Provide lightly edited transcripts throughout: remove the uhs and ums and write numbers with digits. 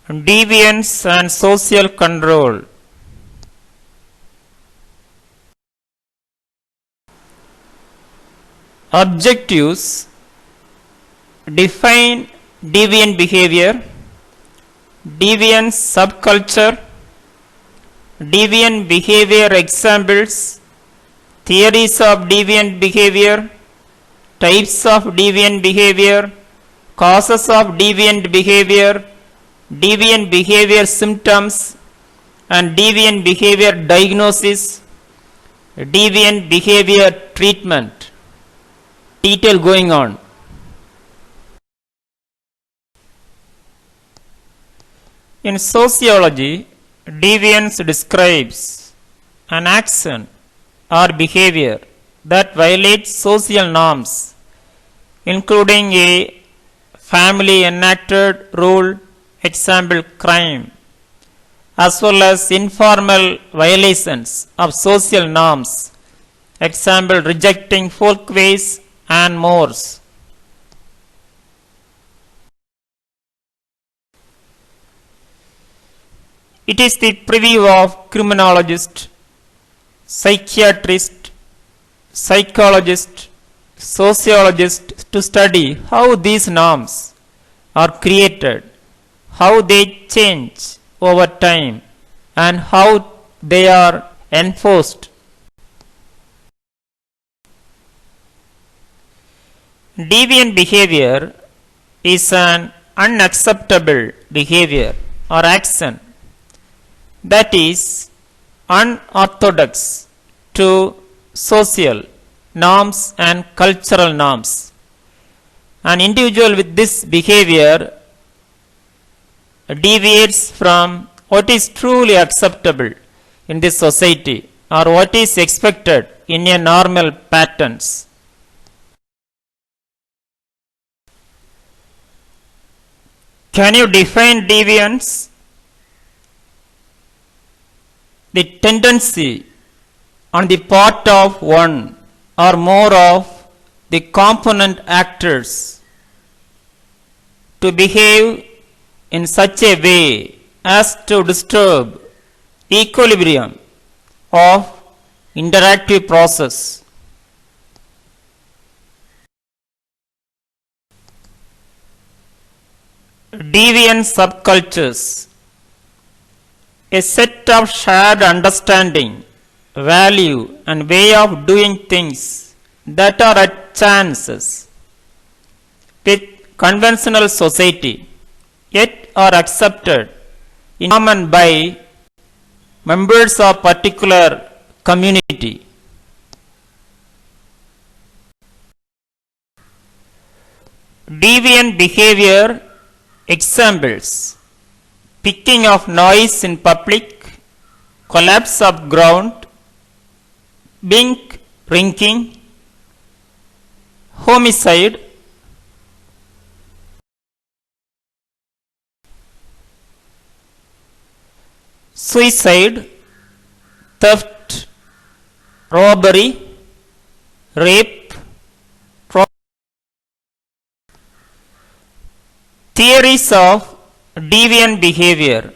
Deviance and social control. Objectives: define deviant behavior, deviant subculture, deviant behavior examples, theories of deviant behavior, types of deviant behavior, causes of deviant behavior, deviant behavior symptoms and deviant behavior diagnosis, deviant behavior treatment. Detail going on. In sociology, deviance describes an action or behavior that violates social norms, including a family enacted rule, example crime, as well as informal violations of social norms, example rejecting folkways and mores. It is the purview of criminologist, psychiatrist, psychologist, sociologist to study how these norms are created, how they change over time, and how they are enforced. Deviant behavior is an unacceptable behavior or action that is unorthodox to social norms and cultural norms. An individual with this behavior deviates from what is truly acceptable in this society or what is expected in a normal patterns. Can you define deviance? The tendency on the part of one or more of the component actors to behave in such a way as to disturb equilibrium of interactive process. Deviant subcultures, a set of shared understanding, value and way of doing things that are at chances with conventional society, yet are accepted in common by members of particular community. Deviant behavior examples: picking of noise in public, collapse of ground, drinking, homicide, suicide, theft, robbery, rape, theories of deviant behavior.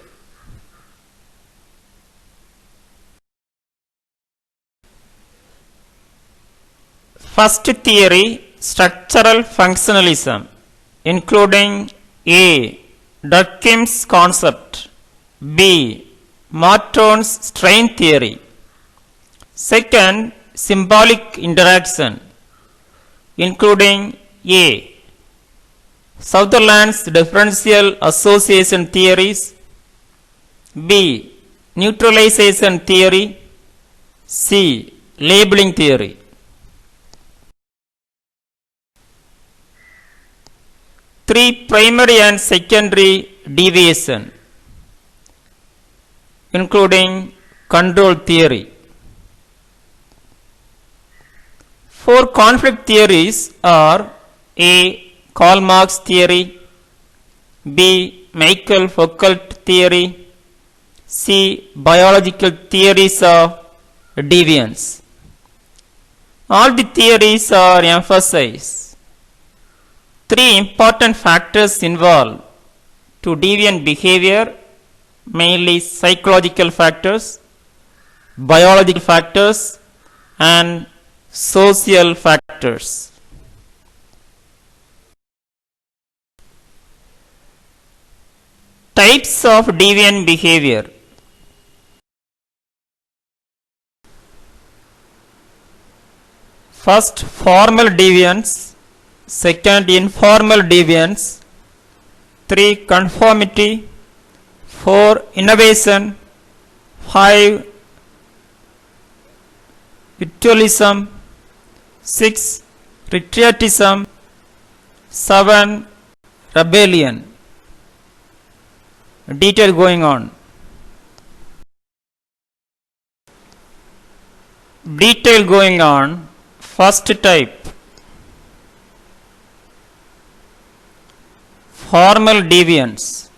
First theory, structural functionalism, including A. Durkheim's concept, B. Morton's strain theory. Second, symbolic interaction, including A. Sutherland's differential association theories, B. Neutralization theory, C. Labeling theory. Three, primary and secondary deviation, including control theory. Four conflict theories are A. Karl Marx theory, B. Michael Foucault theory, C. Biological theories of deviance. All the theories are emphasized. Three important factors involved to deviant behavior, mainly psychological factors, biological factors, and social factors. Types of deviant behavior. First, formal deviance. Second, informal deviance. 3, conformity. 4, innovation. 5, ritualism. 6, retreatism. 7, rebellion. Detail going on. Detail going on. First type, formal deviance.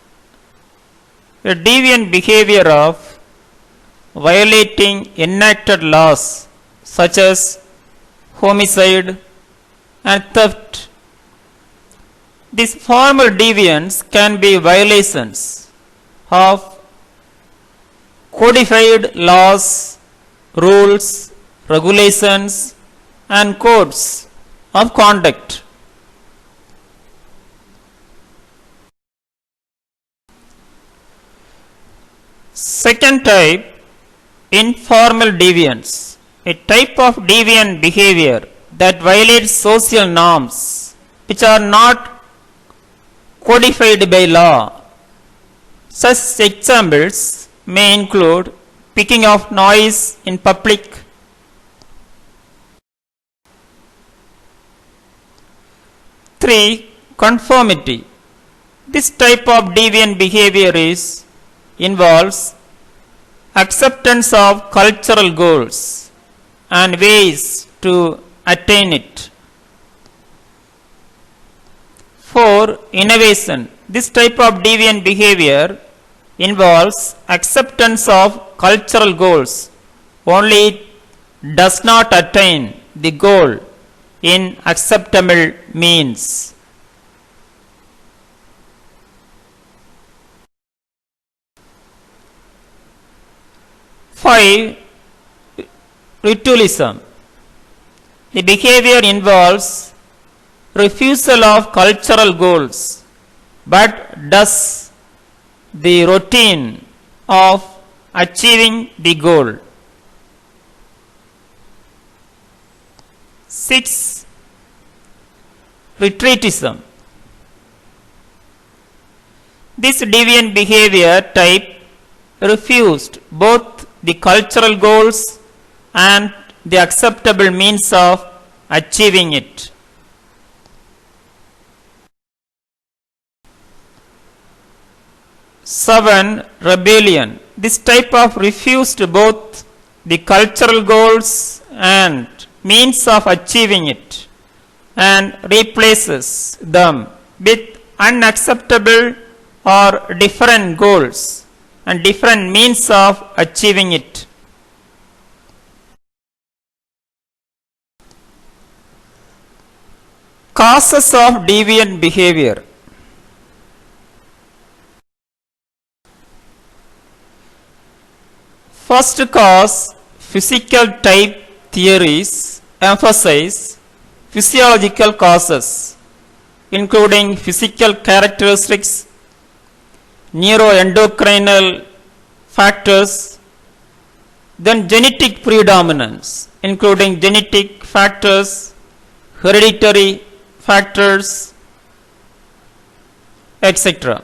A deviant behavior of violating enacted laws such as homicide and theft. This formal deviance can be violations of codified laws, rules, regulations, and codes of conduct. Second type, informal deviance. A type of deviant behavior that violates social norms which are not codified by law. Such examples may include picking of noise in public, Three, conformity. This type of deviant behavior involves acceptance of cultural goals and ways to attain it. 4, innovation. This type of deviant behavior involves acceptance of cultural goals, only it does not attain the goal in acceptable means. 5, ritualism. The behavior involves refusal of cultural goals but does the routine of achieving the goal. 6, retreatism. This deviant behavior type refused both the cultural goals and the acceptable means of achieving it. 7, rebellion. This type of refused both the cultural goals and means of achieving it and replaces them with unacceptable or different goals and different means of achieving it. Causes of deviant behavior. First cause, physical type theories emphasize physiological causes, including physical characteristics, neuroendocrinal factors, then genetic predominance, including genetic factors, hereditary factors, etc.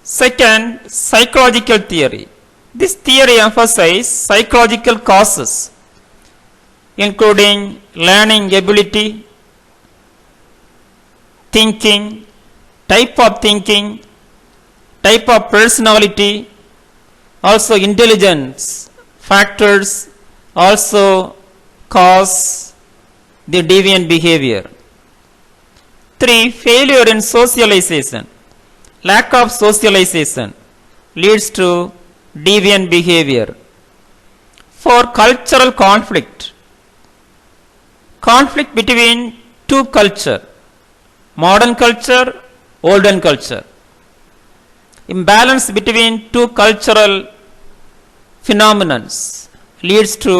Second, psychological theory. This theory emphasizes psychological causes, including learning ability, thinking, type of thinking, type of personality, also intelligence factors also cause the deviant behavior. 3, failure in socialization. Lack of socialization leads to deviant behavior. 4, cultural conflict. Conflict between two culture, modern culture olden culture. Imbalance between two cultural phenomena leads to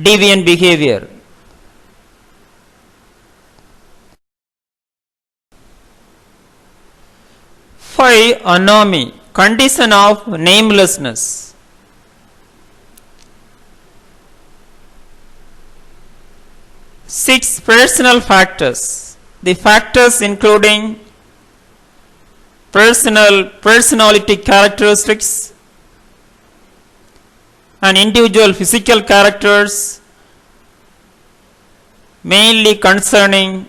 deviant behavior. Five, anomy, condition of namelessness. Six, personal factors. The factors including personality characteristics and individual physical characters, mainly concerning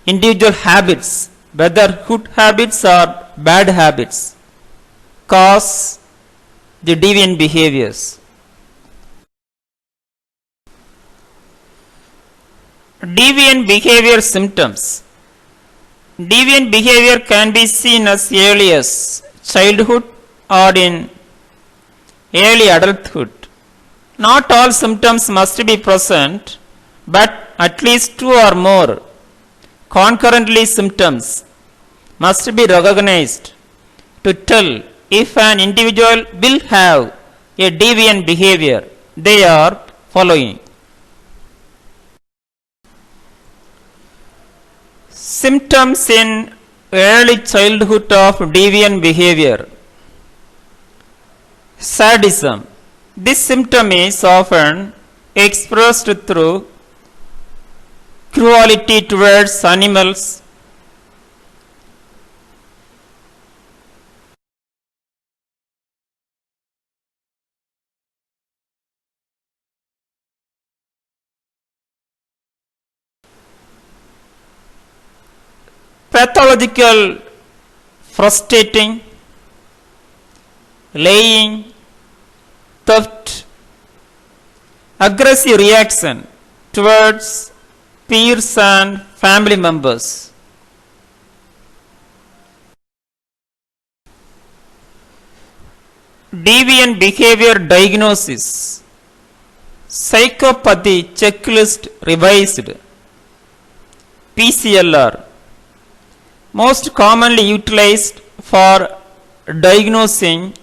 individual habits, whether good habits or bad habits, cause the deviant behaviors. Deviant behavior symptoms. Deviant behavior can be seen as early as childhood or in early adulthood. Not all symptoms must be present, but at least two or more concurrently symptoms must be recognized to tell if an individual will have a deviant behavior. They are following. Symptoms in early childhood of deviant behavior. Sadism. This symptom is often expressed through cruelty towards animals, pathological frustrating, lying, theft, aggressive reaction towards peers and family members. Deviant behavior diagnosis. Psychopathy checklist revised. PCLR. Most commonly utilized for diagnosing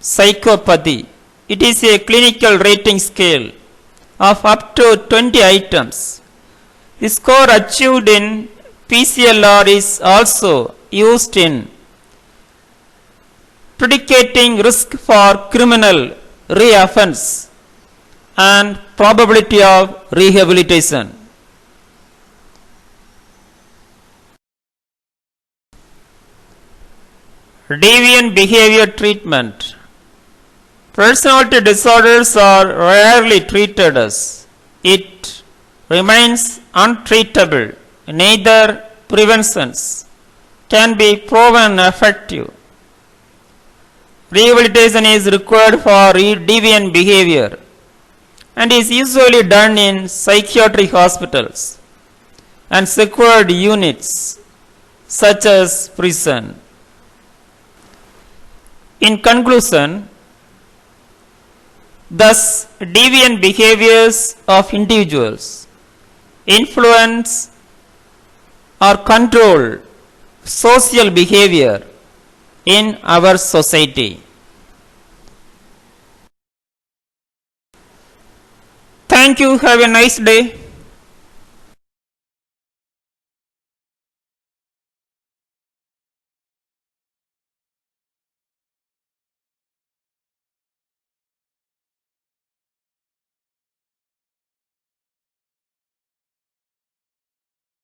psychopathy. It is a clinical rating scale of up to 20 items. The score achieved in PCLR is also used in predicating risk for criminal reoffense and probability of rehabilitation. Deviant behavior treatment. Personality disorders are rarely treated as it remains untreatable. Neither preventions can be proven effective. Rehabilitation is required for deviant behavior and is usually done in psychiatric hospitals and secured units such as prison. In conclusion, thus deviant behaviors of individuals influence or control social behavior in our society. Thank you. Have a nice day.